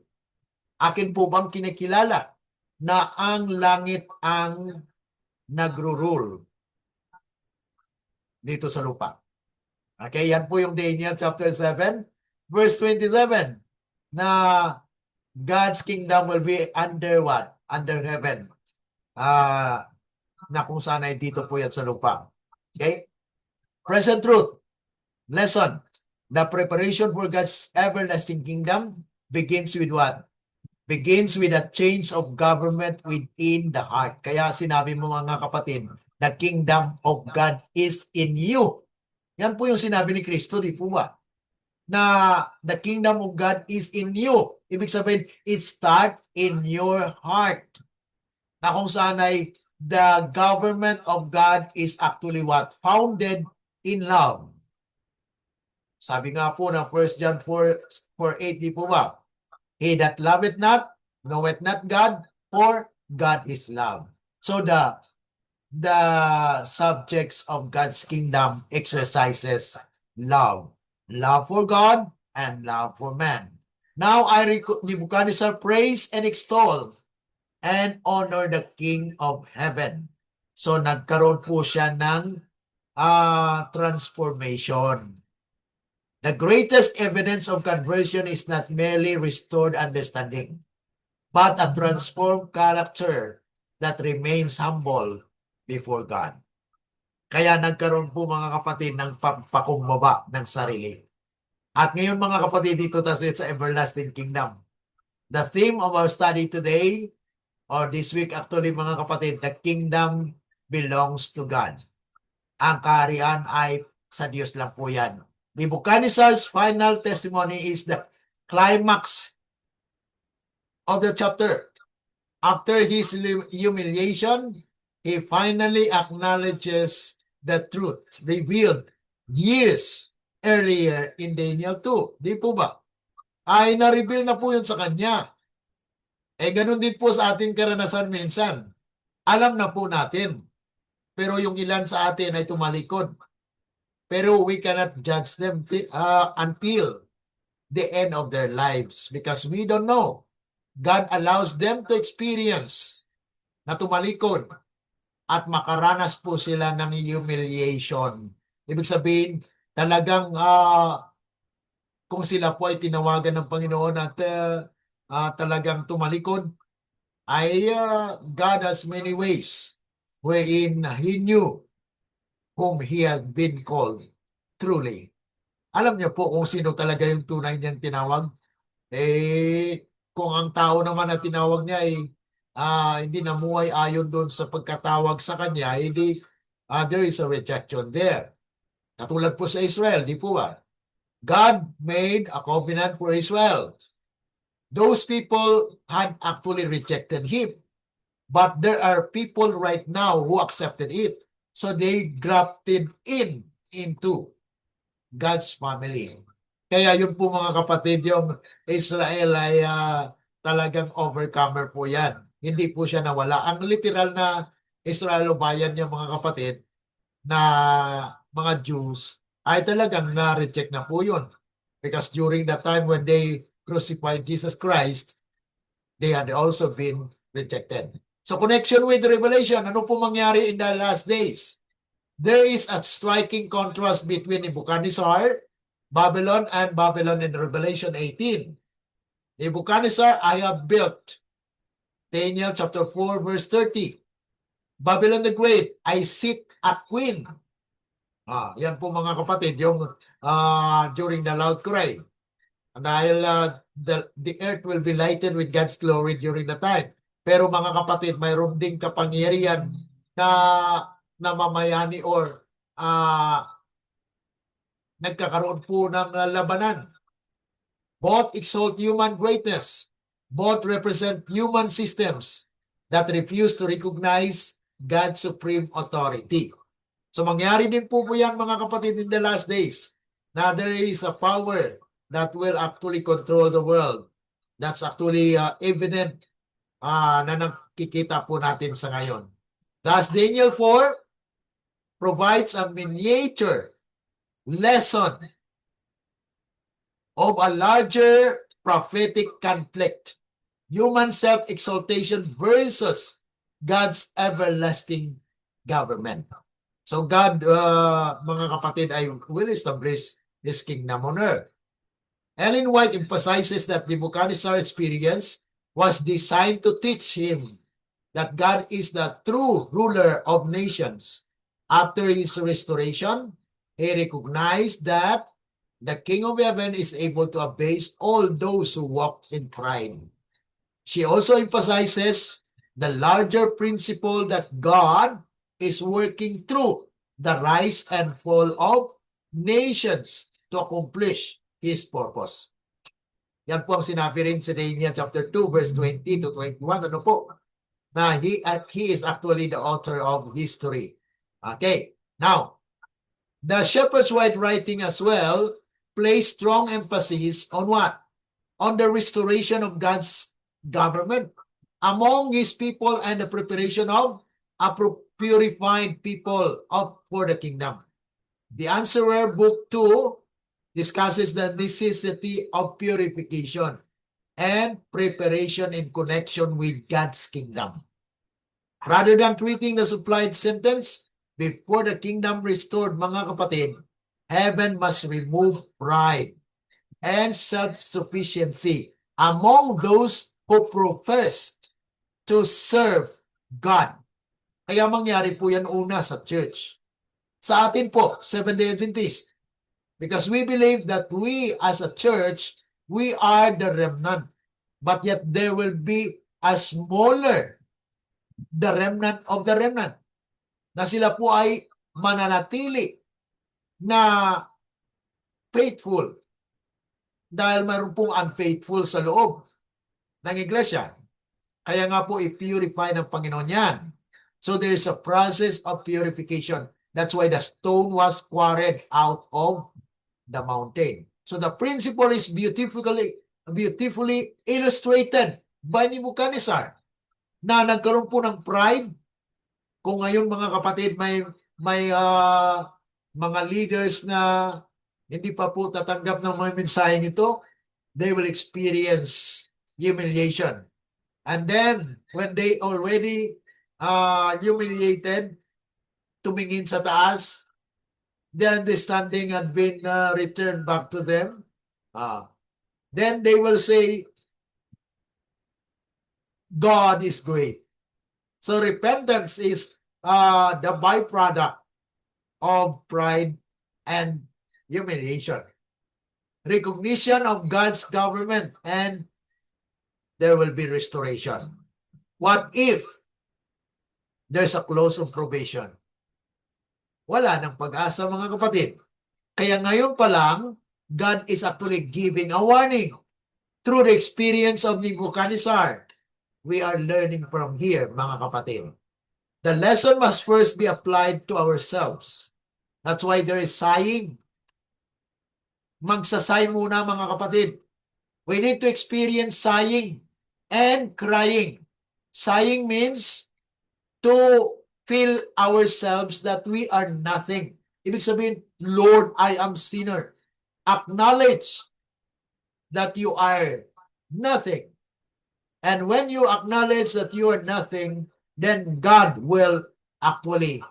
Akin po bang kinikilala na ang langit ang nagro-rule dito sa lupa? Okay, yan po yung Daniel chapter 7, verse 27, na God's kingdom will be under what? Under heaven. Na kung saan ay dito po yan sa lupa. Okay? Present truth. Lesson. The preparation for God's everlasting kingdom begins with what? Begins with a change of government within the heart. Kaya sinabi mo mga kapatid, the kingdom of God is in you. Yan po yung sinabi ni Kristo, di po ba? Na the kingdom of God is in you. Ibig sabihin, it starts in your heart. Na kung saan ay the government of God is actually what? Founded in love. Sabi nga po na 1 John 4:8, di po ba? He that loveth not, knoweth not God, for God is love. So the subjects of God's kingdom exercises love. love for God, and love for man. Now Nebuchadnezzar praise and extol and honor the King of Heaven. So nagkaroon po siya ng transformation. The greatest evidence of conversion is not merely restored understanding, but a transformed character that remains humble before God. Kaya nagkaroon po mga kapatid ng pagpakumbaba ng sarili. At ngayon mga kapatid, dito tayo sa everlasting kingdom. The theme of our study today, or this week actually mga kapatid, the kingdom belongs to God. Ang kaharian ay sa Diyos lang po yan. Nebuchadnezzar's final testimony is the climax of the chapter. After his humiliation, he finally acknowledges the truth revealed years earlier in Daniel 2. Di po ba? Ay na-reveal na po yun sa kanya. Ganun din po sa ating karanasan minsan. Alam na po natin. Pero yung ilan sa atin ay tumalikod. Pero we cannot judge them until the end of their lives because we don't know. God allows them to experience na tumalikod at makaranas po sila ng humiliation. Ibig sabihin, talagang kung sila po ay tinawagan ng Panginoon at talagang tumalikod, ay God has many ways wherein He knew whom He had been called truly. Alam niyo po kung sino talaga yung tunay niyang tinawag? Kung ang tao naman na tinawag niya ay hindi namuhay ayon doon sa pagkatawag sa kanya, hindi there is a rejection there. Katulad po sa Israel, di po ba? God made a covenant for Israel. Those people had actually rejected Him. But there are people right now who accepted it. So they grafted into God's family. Kaya yun po mga kapatid, yung Israel ay talagang overcomer po yan. Hindi po siya nawala. Ang literal na Israel o bayan niya mga kapatid na mga Jews ay talagang na-reject na po yun. Because during the time when they crucified Jesus Christ, they had also been rejected. So connection with Revelation, ano po mangyari in the last days? There is a striking contrast between Nebuchadnezzar, Babylon, and Babylon in Revelation 18. Nebuchadnezzar, I have built. Daniel chapter 4 verse 30. Babylon the Great, I sit a queen. Yan po mga kapatid, yung during the loud cry. Dahil the earth will be lighted with God's glory during the time. Pero mga kapatid, mayroon ding kapangyarihan na namamayani or nagkakaroon po ng labanan. Both exalt human greatness. Both represent human systems that refuse to recognize God's supreme authority. So mangyari din po yan mga kapatid in the last days na there is a power that will actually control the world. That's actually evident na nakikita po natin sa ngayon. Thus, Daniel 4 provides a miniature lesson of a larger prophetic conflict. Human self-exaltation versus God's everlasting government. So God, mga kapatid, will establish His kingdom on earth. Ellen White emphasizes that Nebuchadnezzar's experience was designed to teach him that God is the true ruler of nations. After his restoration, he recognized that the King of Heaven is able to abase all those who walk in pride. She also emphasizes the larger principle that God is working through the rise and fall of nations to accomplish His purpose. Yan po ang sinabi rin sa Daniel chapter 2 verse 20 to 21. Ano po? Na he is actually the author of history. Okay. Now, the Shepherd's White writing as well place strong emphasis on what? On the restoration of God's government among His people and the preparation of a purified people for the kingdom. The Answerer, Book 2, discusses the necessity of purification and preparation in connection with God's kingdom. Rather than treating the supplied sentence before the kingdom restored, mga kapatid, heaven must remove pride and self-sufficiency among those who professed to serve God. Kaya mangyari po yan una sa church. Sa atin po, Seventh-day Adventist, because we believe that we as a church, we are the remnant. But yet there will be a smaller, the remnant of the remnant, na sila po ay mananatili na faithful dahil mayroon pong unfaithful sa loob ng iglesia. Kaya nga po i-purify ng Panginoon yan. So there is a process of purification. That's why the stone was quarried out of the mountain. So the principle is beautifully illustrated by Nebuchadnezzar na nagkaroon po ng pride. Kung ngayon mga kapatid may mga leaders na hindi pa po tatanggap ng mga mensaheng ito, they will experience humiliation. And then when they already humiliated, tumingin sa taas, their understanding had been returned back to them. Then they will say, God is great. So repentance is the byproduct of pride and humiliation. Recognition of God's government, and there will be restoration. What if there's a close of probation? Wala ng pag-asa mga kapatid. Kaya ngayon pa lang, God is actually giving a warning. Through the experience of Nebuchadnezzar, we are learning from here, mga kapatid. The lesson must first be applied to ourselves. That's why there is sighing. Magsasay muna, mga kapatid. We need to experience sighing and crying. Sighing means to feel ourselves that we are nothing. Ibig sabihin, Lord, I am sinner. Acknowledge that you are nothing. And when you acknowledge that you are nothing, then God will actually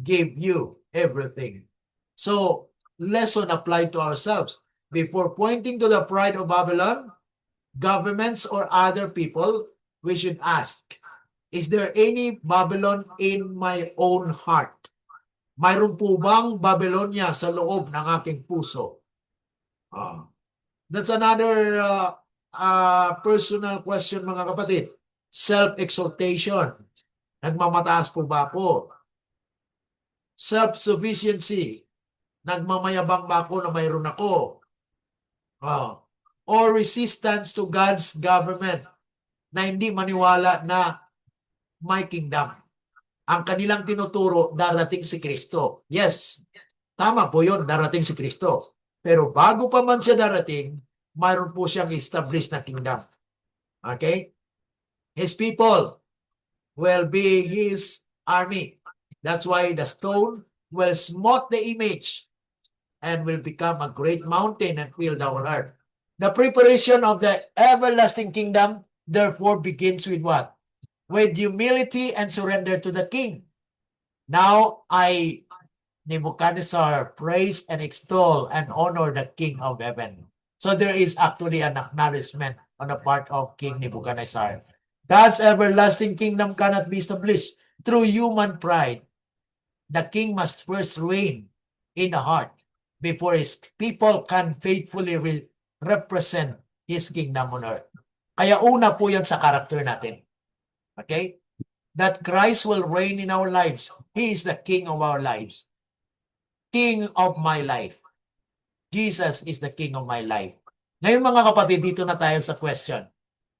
give you everything. So, lesson applied to ourselves. Before pointing to the pride of Babylon, governments, or other people, we should ask, is there any Babylon in my own heart? Mayroon po bang Babylonia sa loob ng aking puso? That's another personal question, mga kapatid. Self-exaltation. Nagmamataas po ba ako? Self-sufficiency. Nagmamayabang ba ako na mayroon ako? Or resistance to God's government na hindi maniwala na may kingdom. Ang kanilang tinuturo, darating si Kristo. Yes, tama po yun, darating si Kristo. Pero bago pa man siya darating, mayroon po siyang established na kingdom. Okay? His people will be His army. That's why the stone will smote the image and will become a great mountain and fill the whole earth. The preparation of the everlasting kingdom, therefore, begins with what? With humility and surrender to the king. Now, Nebuchadnezzar, praise and extol and honor the King of heaven. So there is actually an acknowledgement on the part of King Nebuchadnezzar. God's everlasting kingdom cannot be established through human pride. The king must first reign in the heart before his people can faithfully represent his kingdom on earth. Kaya una po yan sa character natin. Okay? That Christ will reign in our lives. He is the King of our lives. King of my life. Jesus is the King of my life. Ngayon mga kapatid, dito na tayo sa question.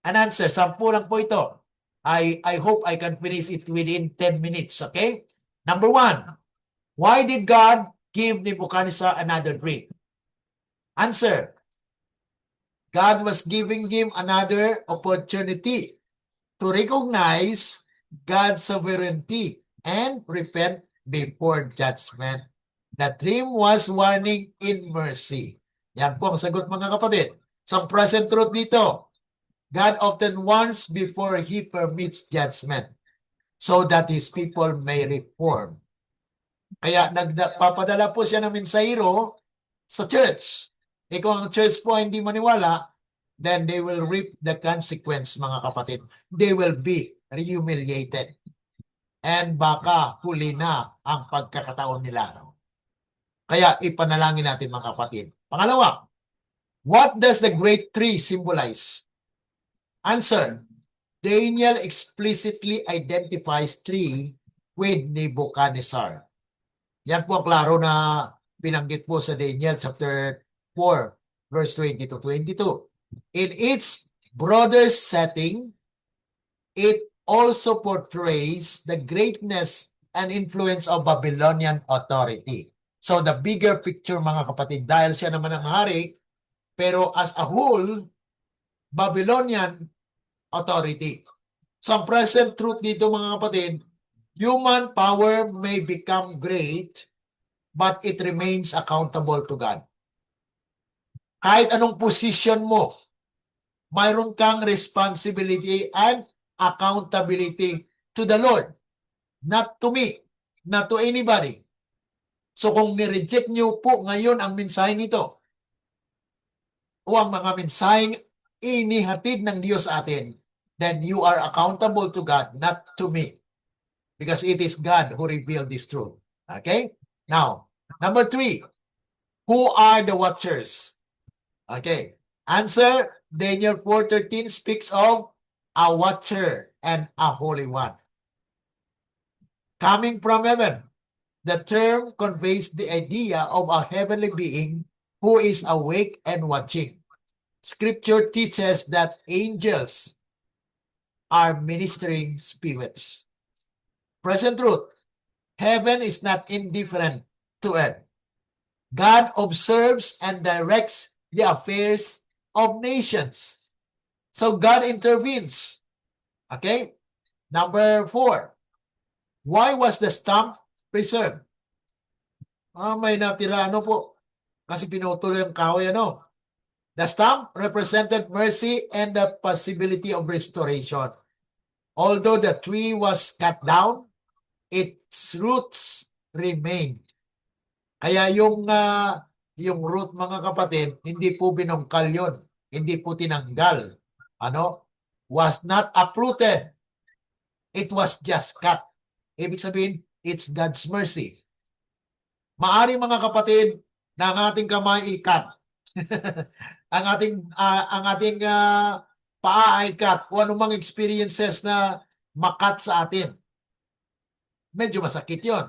An answer, 10 lang po ito. I hope I can finish it within 10 minutes, okay? Number 1, why did God give Nebuchadnezzar another dream? Answer, God was giving him another opportunity to recognize God's sovereignty and repent before judgment. The dream was warning in mercy. Yan po ang sagot mga kapatid. So, ang present truth dito, God often warns before He permits judgment so that His people may reform. Kaya nagpapadala po siya ng mensahero sa church. E kung ang church po ay hindi maniwala, then they will reap the consequence, mga kapatid. They will be humiliated. And baka huli na ang pagkakataon nila. Kaya ipanalangin natin mga kapatid. Pangalawa, what does the great tree symbolize? Answer, Daniel explicitly identifies tree with Nebuchadnezzar. Yan po klaro na binanggit po sa Daniel chapter 4, verse 20 to 22. In its broader setting, it also portrays the greatness and influence of Babylonian authority. So the bigger picture mga kapatid, dahil siya naman ang hari, pero as a whole, Babylonian authority. So ang present truth dito mga kapatid, human power may become great, but it remains accountable to God. Kahit anong position mo, mayroon kang responsibility and accountability to the Lord. Not to me, not to anybody. So kung nireject niyo po ngayon ang mensaheng ito, o ang mga mensaheng inihatid ng Diyos sa atin, then you are accountable to God, not to me. Because it is God who revealed this truth. Okay? Now, number 3, who are the watchers? Okay. Answer, Daniel 4:13 speaks of a watcher and a holy one. Coming from heaven, the term conveys the idea of a heavenly being who is awake and watching. Scripture teaches that angels are ministering spirits. Present truth, heaven is not indifferent to earth. God observes and directs the affairs of nations. So God intervenes. Okay? Number 4, why was the stamp preserved? May natira po. Kasi pinutol yung kahoy The stamp represented mercy and the possibility of restoration. Although the tree was cut down, its roots remained. Kaya yung root mga kapatid, hindi po binungkal yun. Hindi po tinanggal. Was not uprooted. It was just cut. Ibig sabihin, it's God's mercy. Maari mga kapatid na ang ating kamay i-cut. ang ating paa ay cut o anumang experiences na makat sa atin. Medyo masakit yun.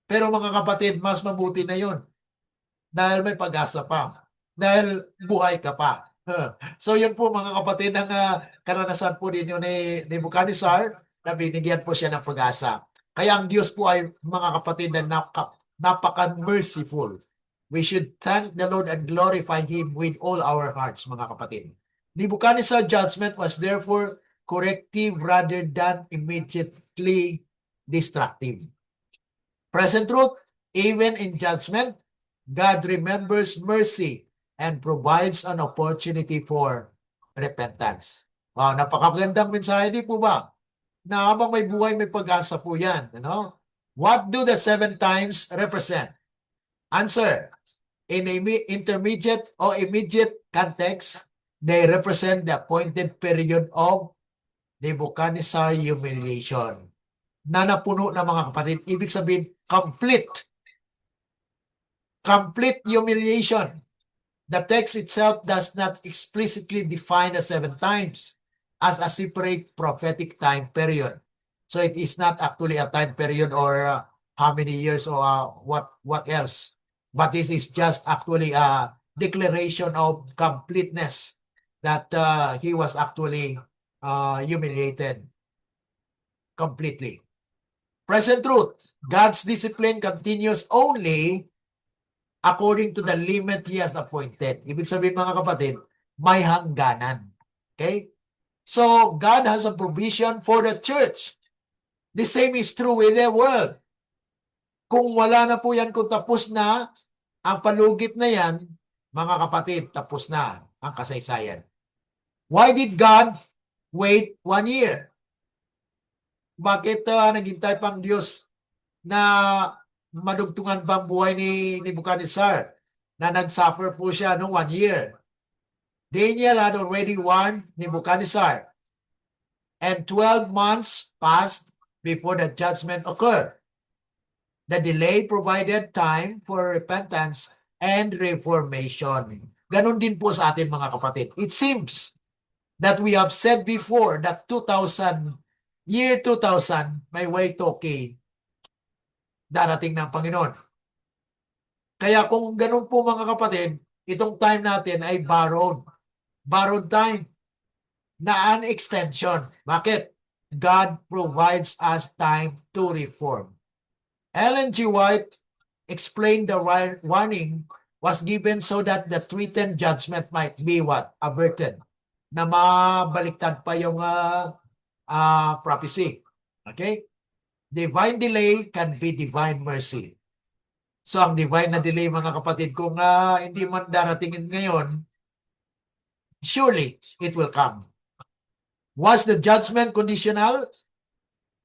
Pero mga kapatid, mas mabuti na yun. Dahil may pag-asa pa. Dahil buhay ka pa. So yun po mga kapatid ang karanasan po ninyo ni Nebuchadnezzar na binigyan po siya ng pag-asa. Kaya ang Diyos po ay mga kapatid na napaka-merciful. We should thank the Lord and glorify Him with all our hearts, mga kapatid. Nebuchadnezzar's judgment was therefore corrective rather than immediately destructive. Present truth, even in judgment, God remembers mercy and provides an opportunity for repentance. Wow, napakagandang mensahe, di po ba? Na habang may buhay, may pag-asa po yan. What do the 7 times represent? Answer, in intermediate or immediate context, they represent the appointed period of Nebuchadnezzar humiliation. Na napuno na mga kapatid, ibig sabihin, complete humiliation. The text itself does not explicitly define the 7 times as a separate prophetic time period. So it is not actually a time period or how many years or what else. But this is just actually a declaration of completeness that he was actually humiliated completely. Present truth, God's discipline continues only according to the limit He has appointed. Ibig sabihin mga kapatid, may hangganan. Okay? So, God has a provision for the church. The same is true with the world. Kung wala na po yan, kung tapos na, ang palugit na yan, mga kapatid, tapos na ang kasaysayan. Why did God wait 1 year? Bakit naghintay pang Diyos na madugtungan pa ang buhay ni Nebuchadnezzar na nag-suffer po siya no 1 year? Daniel had already warned Nebuchadnezzar, and 12 months passed before the judgment occurred. The delay provided time for repentance and reformation. Ganon din po sa atin mga kapatid. It seems that we have said before that 2000, may way to okay, darating ng Panginoon. Kaya kung ganun po mga kapatid, itong time natin ay borrowed time na an extension. Bakit? God provides us time to reform. Ellen G. White explained the warning was given so that the threatened judgment might be what? Averted. Na mabaliktad pa yung prophecy. Okay? Divine delay can be divine mercy. So ang divine na delay mga kapatid, kung hindi man daratingin ngayon, surely it will come. Was the judgment conditional?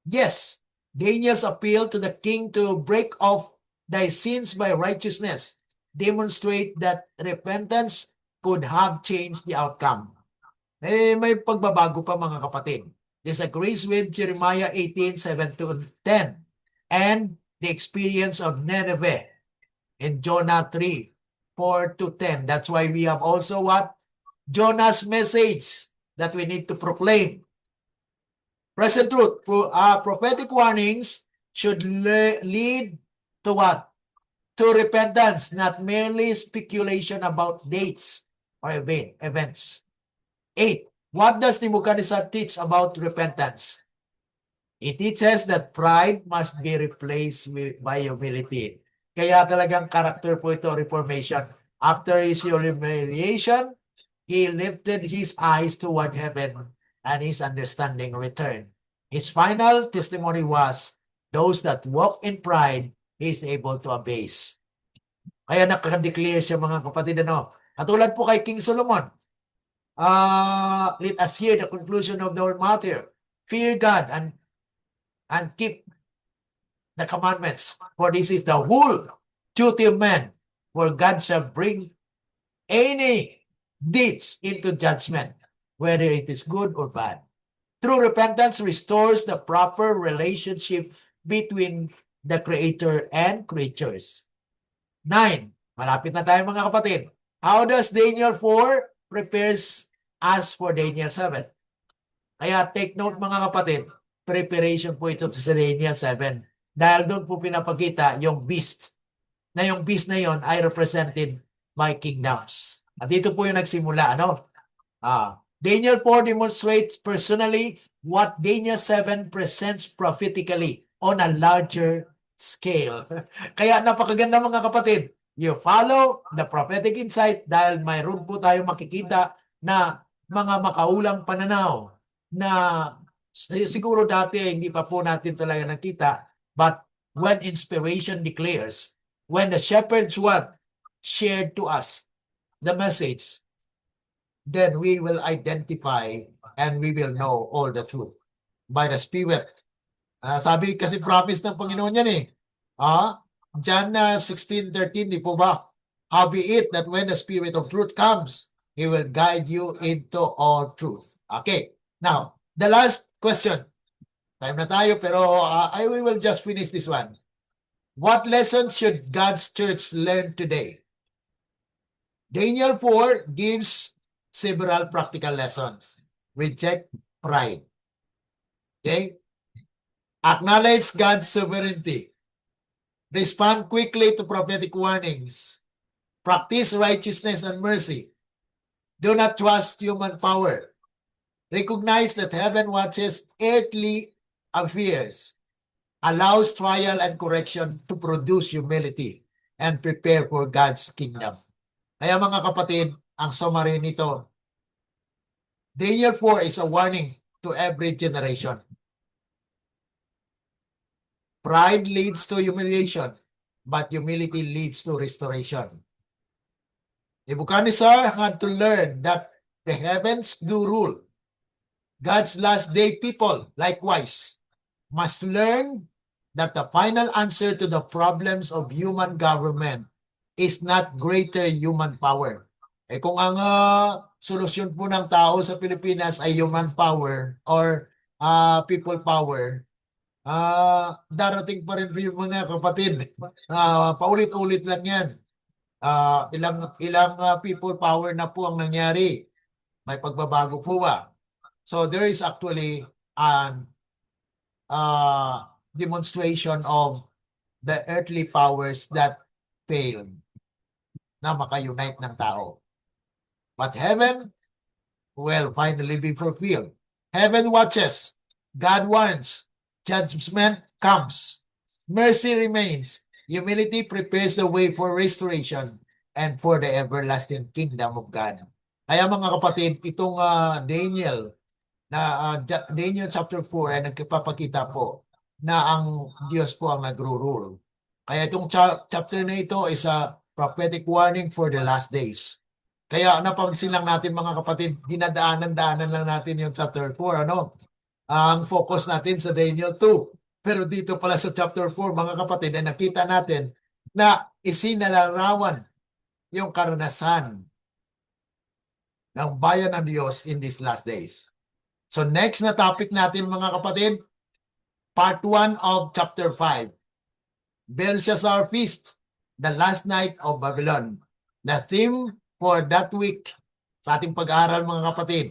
Yes. Daniel's appeal to the king to break off thy sins by righteousness demonstrate that repentance could have changed the outcome. May pagbabago pa mga kapatid. Disagrees with Jeremiah 18:7-10 and the experience of Nineveh in Jonah 3:4-10. That's why we have also what? Jonah's message that we need to proclaim. Present truth, prophetic warnings should lead to what? To repentance, not merely speculation about dates or events. 8. What does Nebuchadnezzar teach about repentance? It teaches that pride must be replaced by humility. Kaya talagang character po ito, reformation. After his humiliation, he lifted his eyes toward heaven and his understanding returned. His final testimony was, those that walk in pride, he is able to abase. Kaya nakadeclare siya mga kapatid, ano? Katulad po kay King Solomon. Let us hear the conclusion of the matter. Fear God and keep the commandments, for this is the whole duty of man, for God shall bring any deeds into judgment, whether it is good or bad. True repentance restores the proper relationship between the Creator and creatures. 9. Malapit na tayo mga kapatid. How does Daniel 4 prepares us for Daniel 7? Kaya take note mga kapatid, preparation po ito sa Daniel 7. Dahil doon po pinapakita yung beast. Na yung beast na yon ay represented by kingdoms. At dito po yung nagsimula, ano? Daniel 4 demonstrates personally what Daniel 7 presents prophetically on a larger scale. Kaya napakaganda mga kapatid. You follow the prophetic insight dahil mayroon po tayo makikita na mga makaulang pananaw na siguro dati hindi pa po natin talaga nakita, but when inspiration declares, when the shepherds shared to us the message, then we will identify and we will know all the truth by the Spirit. Sabi kasi promise ng Panginoon yan eh. John 16:13, di po ba? Howbeit that when the Spirit of truth comes, He will guide you into all truth. Okay. Now, the last question. Time na tayo pero we will just finish this one. What lesson should God's church learn today? Daniel 4 gives several practical lessons. Reject pride. Okay? Acknowledge God's sovereignty. Respond quickly to prophetic warnings. Practice righteousness and mercy. Do not trust human power. Recognize that heaven watches earthly affairs, allows trial and correction to produce humility, and prepare for God's kingdom. Kaya mga kapatid, ang summary nito, Daniel 4 is a warning to every generation. Pride leads to humiliation. but humility leads to restoration. Nebuchadnezzar had to learn that the heavens do rule. God's last day people, likewise, must learn that the final answer to the problems of human government is not greater human power. Eh kung ang solusyon po ng tao sa Pilipinas ay human power or people power, darating pa rin po yung mga kapatid. Paulit-ulit lang yan. Ilang people power na po ang nangyari. May pagbabago po ba? So there is actually an demonstration of the earthly powers that failed na maka-unite ng tao. But heaven will finally be fulfilled. Heaven watches. God warns. Judgment comes. Mercy remains. Humility prepares the way for restoration and for the everlasting kingdom of God. Kaya mga kapatid, itong Daniel chapter 4 ay nagpapakita po na ang Diyos po ang nagro-rule. Kaya itong chapter na ito is a prophetic warning for the last days. Kaya napansin lang natin mga kapatid, dinadaanan-daanan lang natin yung chapter 4, ano? Ang focus natin sa Daniel 2. Pero dito pala sa chapter 4, mga kapatid, ay nakita natin na isinalarawan yung karanasan ng bayan ng Diyos in these last days. So next na topic natin mga kapatid, part 1 of chapter 5. Belshazzar Feast, the last night of Babylon. The theme for that week sa ating pag-aaral mga kapatid,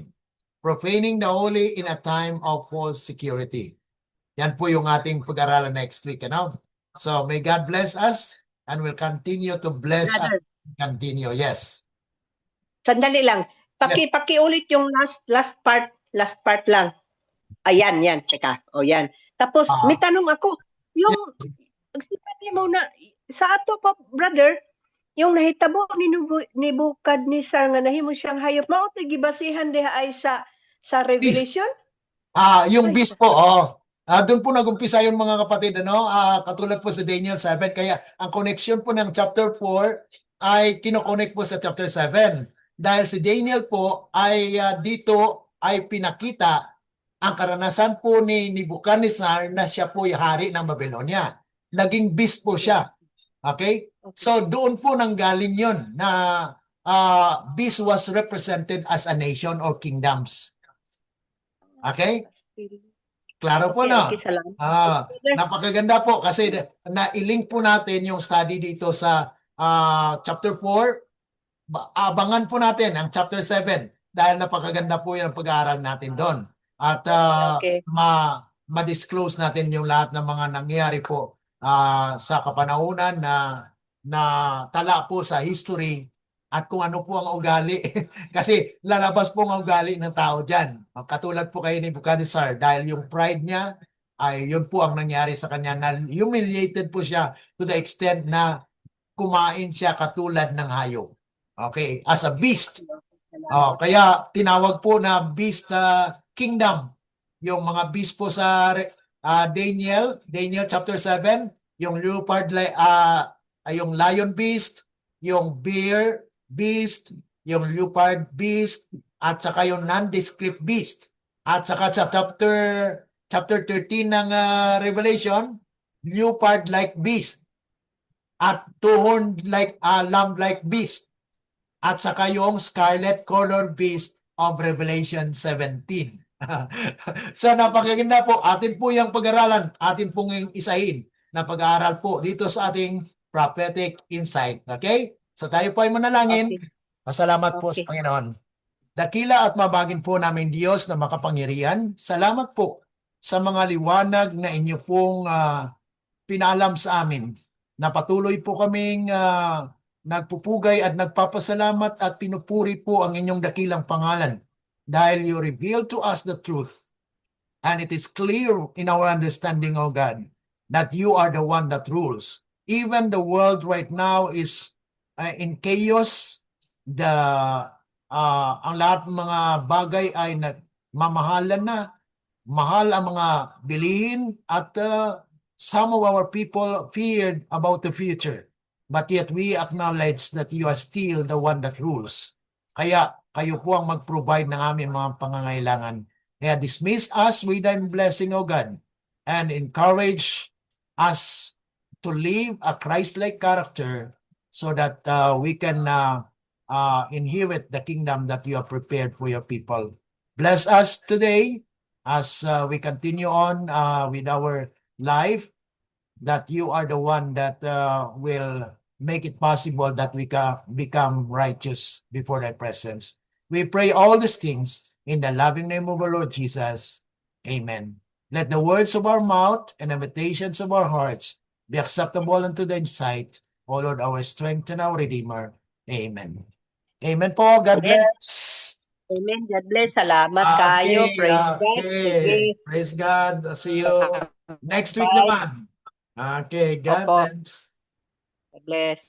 profaning the holy in a time of false security. Yan po yung ating pag-aaralan next week. Ano? So may God bless us and will continue to bless us. Continue, yes. Sandali lang. Pakiulit yung last part lang. Ayan, yan. Teka. O yan. Tapos, may tanong ako. Yung, sinabi mo na, sa ato pa, brother, yung nahitabo ni Nebuchadnezzar nga nahimo siyang hayop, mao to gibasihan diha ay sa Revelation? Yung beast po, doon po nag-umpisa yung mga kapatid, ano? Katulad po sa Daniel 7. Kaya ang connection po ng chapter 4 ay kinokonek po sa chapter 7. Dahil si Daniel po ay dito ay pinakita ang karanasan po ni Nebuchadnezzar na siya po yung hari ng Babylonia. Naging beast po siya. Okay? So doon po nanggaling yun na beast was represented as a nation or kingdoms. Okay? Klaro po na. Napakaganda po kasi na-link po natin yung study dito sa chapter 4. Abangan po natin ang chapter 7 dahil napakaganda po yung pag-aaral natin doon. At ma-disclose natin yung lahat ng mga nangyari po sa kapanahunan na tala po sa history at kung ano po ang ugali. Kasi lalabas po ang ugali ng tao dyan. Katulad po kayo ni Nebuchadnezzar dahil yung pride niya ay yun po ang nangyari sa kanya na humiliated po siya to the extent na kumain siya katulad ng hayop. Okay, as a beast. Kaya tinawag po na beast kingdom. Yung mga beast po sa Daniel chapter 7, yung leopard yung lion beast, yung bear beast, yung leopard beast, at saka yung nondescript beast. At saka sa chapter 13 ng Revelation, leopard-like beast at two-horned like lamb-like beast. At saka yung scarlet colored beast of Revelation 17. So napakaganda po. Atin po yung pag-aralan. Atin pong isahin na pag-aaral po dito sa ating prophetic insight. Okay? So tayo po ay manalangin. Pasalamat po sa Panginoon. Dakila at mabagin po namin Diyos na makapangyarihan. Salamat po sa mga liwanag na inyo pong pinalam sa amin. Na patuloy po kaming nagpupugay at nagpapasalamat at pinupuri po ang inyong dakilang pangalan dahil you reveal to us the truth and it is clear in our understanding, O God, that you are the one that rules. Even the world right now is in chaos. Ang lahat ng mga bagay ay nagmamahalan na. Mahal ang mga bilihin at some of our people feared about the future, but yet we acknowledge that you are still the one that rules. Kaya kayo po ang mag-provide ng aming mga pangangailangan. Kaya dismiss us with thy blessing, O God, and encourage us to live a Christ-like character so that we can inherit the kingdom that you have prepared for your people. Bless us today as we continue on with our life, that you are the one that will make it possible that we can become righteous before thy presence. We pray all these things in the loving name of our Lord Jesus. Amen. Let the words of our mouth and the meditations of our hearts be acceptable unto thy sight, O Lord, our strength and our Redeemer. Amen. Amen po. God Amen. bless. Amen. God bless. Salamat kayo. Praise God. Sige. Praise God. See you next week Bye. naman. Okay, God Opo. bless. God bless.